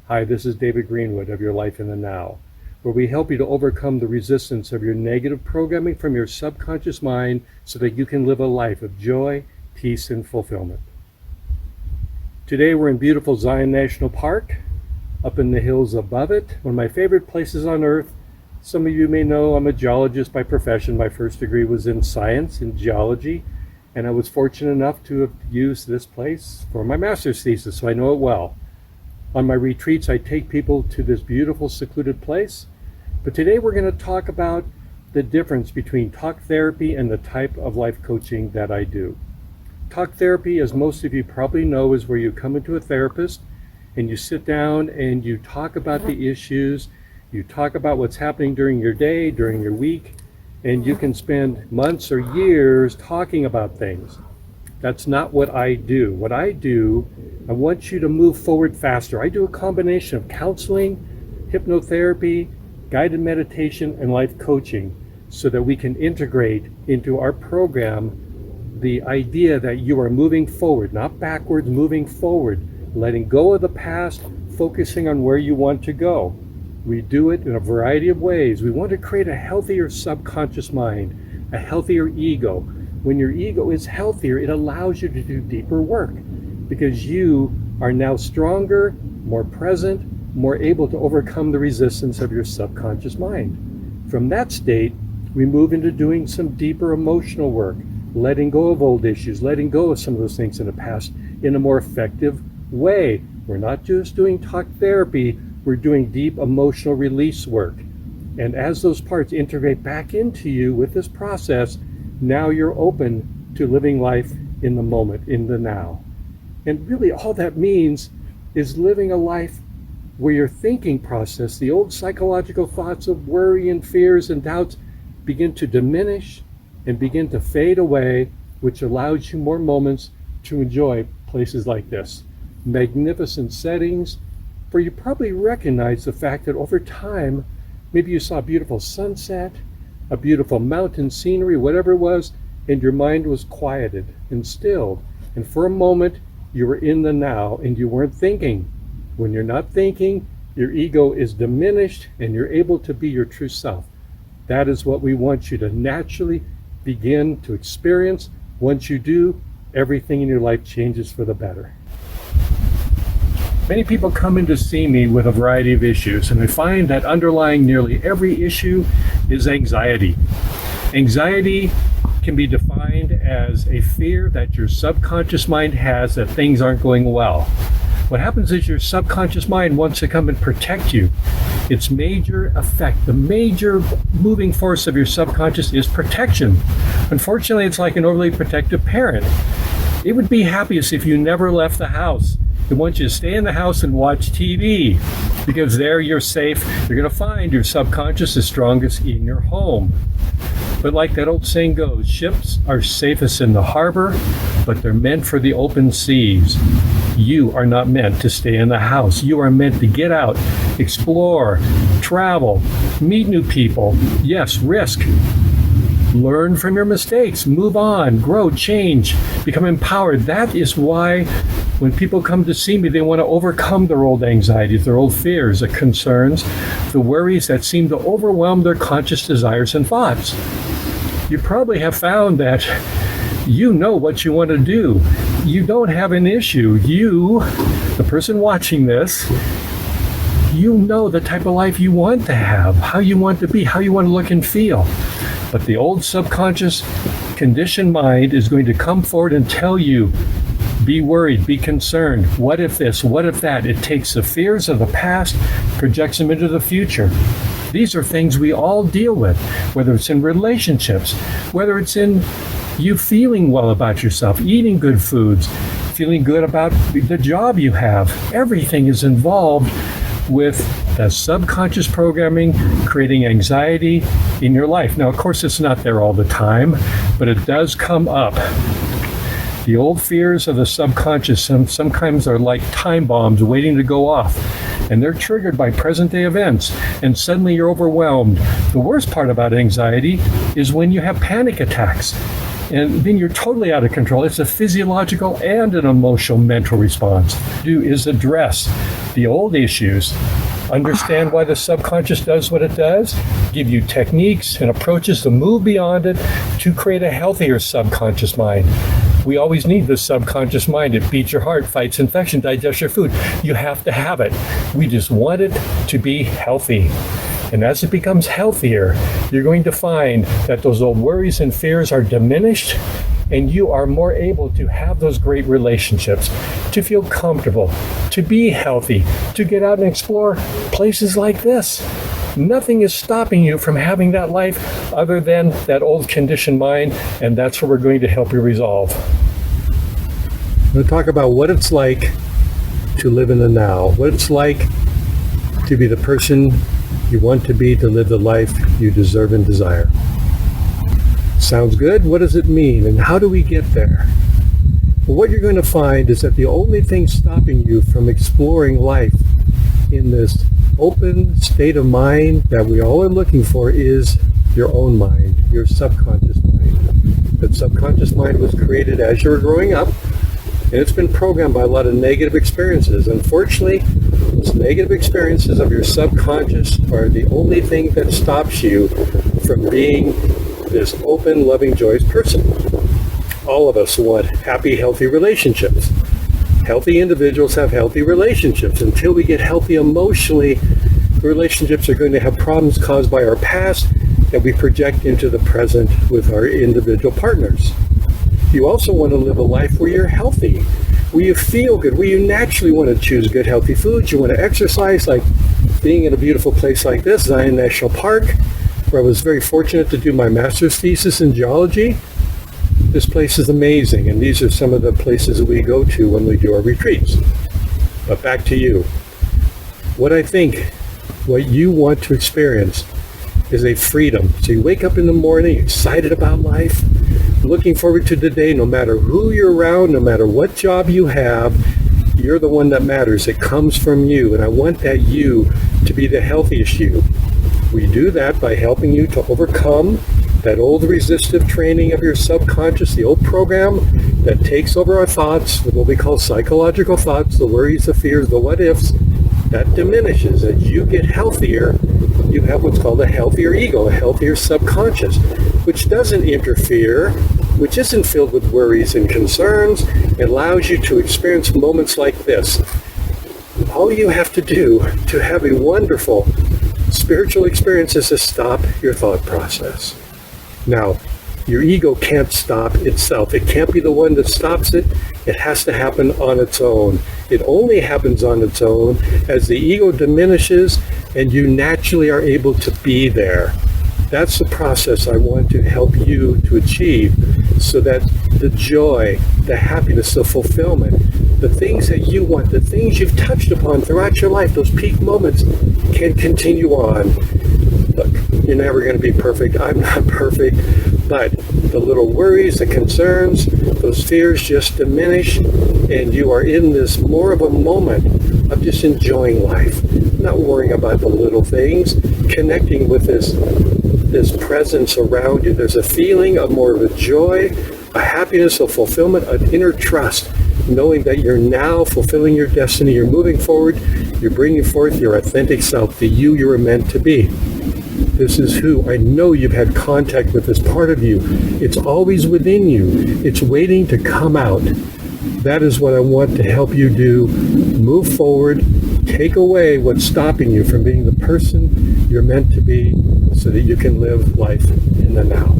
Hi, this is David Greenwood of Your Life in the Now, where we help you to overcome the resistance of your negative programming from your subconscious mind so that you can live a life of joy, peace, and fulfillment. Today we're in beautiful Zion National Park, up in the hills above it, one of my favorite places on earth. Some of you may know I'm a geologist by profession. My first degree was in science, in geology, and I was fortunate enough to have used this place for my master's thesis, so I know it well. On my retreats, I take people to this beautiful, secluded place. But today we're going to talk about the difference between talk therapy and the type of life coaching that I do. Talk therapy, as most of you probably know, is where you come into a therapist and you sit down and you talk about the issues, you talk about what's happening during your day, during your week, and you can spend months or years talking about things. That's not what I do. What I do, I want you to move forward faster. I do a combination of counseling, hypnotherapy, guided meditation, and life coaching so that we can integrate into our program the idea that you are moving forward, not backwards, moving forward, letting go of the past, focusing on where you want to go. We do it in a variety of ways. We want to create a healthier subconscious mind, a healthier ego. When your ego is healthier, it allows you to do deeper work because you are now stronger, more present, more able to overcome the resistance of your subconscious mind. From that state, we move into doing some deeper emotional work, letting go of old issues, letting go of some of those things in the past in a more effective way. We're not just doing talk therapy, we're doing deep emotional release work. And as those parts integrate back into you with this process, now you're open to living life in the moment, in the now. And really all that means is living a life where your thinking process, the old psychological thoughts of worry and fears and doubts begin to diminish and begin to fade away, which allows you more moments to enjoy places like this. Magnificent settings, where you probably recognize the fact that over time, maybe you saw a beautiful sunset, a beautiful mountain scenery, whatever it was, and your mind was quieted and stilled. And for a moment, you were in the now and you weren't thinking. When you're not thinking, your ego is diminished and you're able to be your true self. That is what we want you to naturally begin to experience. Once you do, everything in your life changes for the better. Many people come in to see me with a variety of issues, and I find that underlying nearly every issue is anxiety. Anxiety can be defined as a fear that your subconscious mind has that things aren't going well. What happens is your subconscious mind wants to come and protect you. Its major effect, the major moving force of your subconscious is protection. Unfortunately, it's like an overly protective parent. It would be happiest if you never left the house. It wants you to stay in the house and watch TV because there you're safe. You're going to find your subconscious is strongest in your home. But like that old saying goes, ships are safest in the harbor, but they're meant for the open seas. You are not meant to stay in the house. You are meant to get out, explore, travel, meet new people. Yes, risk. Learn from your mistakes, move on, grow, change, become empowered. That is why when people come to see me, they want to overcome their old anxieties, their old fears, the concerns, the worries that seem to overwhelm their conscious desires and thoughts. You probably have found that you know what you want to do. You don't have an issue. You, the person watching this, you know the type of life you want to have, how you want to be, how you want to look and feel. But the old subconscious conditioned mind is going to come forward and tell you, be worried, be concerned. What if this? What if that? It takes the fears of the past, projects them into the future. These are things we all deal with, whether it's in relationships, whether it's in you feeling well about yourself, eating good foods, feeling good about the job you have. Everything is involved with the subconscious programming creating anxiety in your life. Now, of course, it's not there all the time, but it does come up. The old fears of the subconscious sometimes are like time bombs waiting to go off, and they're triggered by present day events, and suddenly you're overwhelmed. The worst part about anxiety is when you have panic attacks. And then you're totally out of control. It's a physiological and an emotional mental response. Do is address the old issues, understand why the subconscious does what it does, give you techniques and approaches to move beyond it to create a healthier subconscious mind. We always need the subconscious mind. It beats your heart, fights infection, digests your food. You have to have it. We just want it to be healthy. And as it becomes healthier, you're going to find that those old worries and fears are diminished, and you are more able to have those great relationships, to feel comfortable, to be healthy, to get out and explore places like this. Nothing is stopping you from having that life other than that old conditioned mind, and that's what we're going to help you resolve. I'm going to talk about what it's like to live in the now, what it's like to be the person you want to be, to live the life you deserve and desire. Sounds good? What does it mean, and how do we get there? Well, what you're going to find is that the only thing stopping you from exploring life in this open state of mind that we all are looking for is your own mind, your subconscious mind. That subconscious mind was created as you were growing up, and it's been programmed by a lot of negative experiences. Unfortunately, those negative experiences of your subconscious are the only thing that stops you from being this open, loving, joyous person. All of us want happy, healthy relationships. Healthy individuals have healthy relationships. Until we get healthy emotionally, relationships are going to have problems caused by our past that we project into the present with our individual partners. You also want to live a life where you're healthy, where you feel good, where you naturally want to choose good, healthy foods. You want to exercise, like being in a beautiful place like this, Zion National Park, where I was very fortunate to do my master's thesis in geology. This place is amazing, and these are some of the places that we go to when we do our retreats. But back to you. What I think, what you want to experience is a freedom. So you wake up in the morning excited about life, looking forward to the day, no matter who you're around, no matter what job you have, you're the one that matters. It comes from you, and I want that you to be the healthiest you. We do that by helping you to overcome that old resistive training of your subconscious, the old program that takes over our thoughts, what we call psychological thoughts, the worries, the fears, the what ifs, that diminishes. As you get healthier, you have what's called a healthier ego, a healthier subconscious, which doesn't interfere, which isn't filled with worries and concerns. It allows you to experience moments like this. All you have to do to have a wonderful spiritual experience is to stop your thought process. Now, your ego can't stop itself. It can't be the one that stops it. It has to happen on its own. It only happens on its own as the ego diminishes and you naturally are able to be there. That's the process I want to help you to achieve, so that the joy, the happiness, the fulfillment, the things that you want, the things you've touched upon throughout your life, those peak moments can continue on. Look, you're never going to be perfect. I'm not perfect. But the little worries, the concerns, those fears just diminish, and you are in this more of a moment of just enjoying life, not worrying about the little things, connecting with this presence around you. There's a feeling of more of a joy, a happiness, a fulfillment, an inner trust, knowing that you're now fulfilling your destiny, you're moving forward, you're bringing forth your authentic self, the you were meant to be. This is who I know you've had contact with, this part of you. It's always within you. It's waiting to come out. That is what I want to help you do. Move forward, take away what's stopping you from being the person you're meant to be, so that you can live life in the now.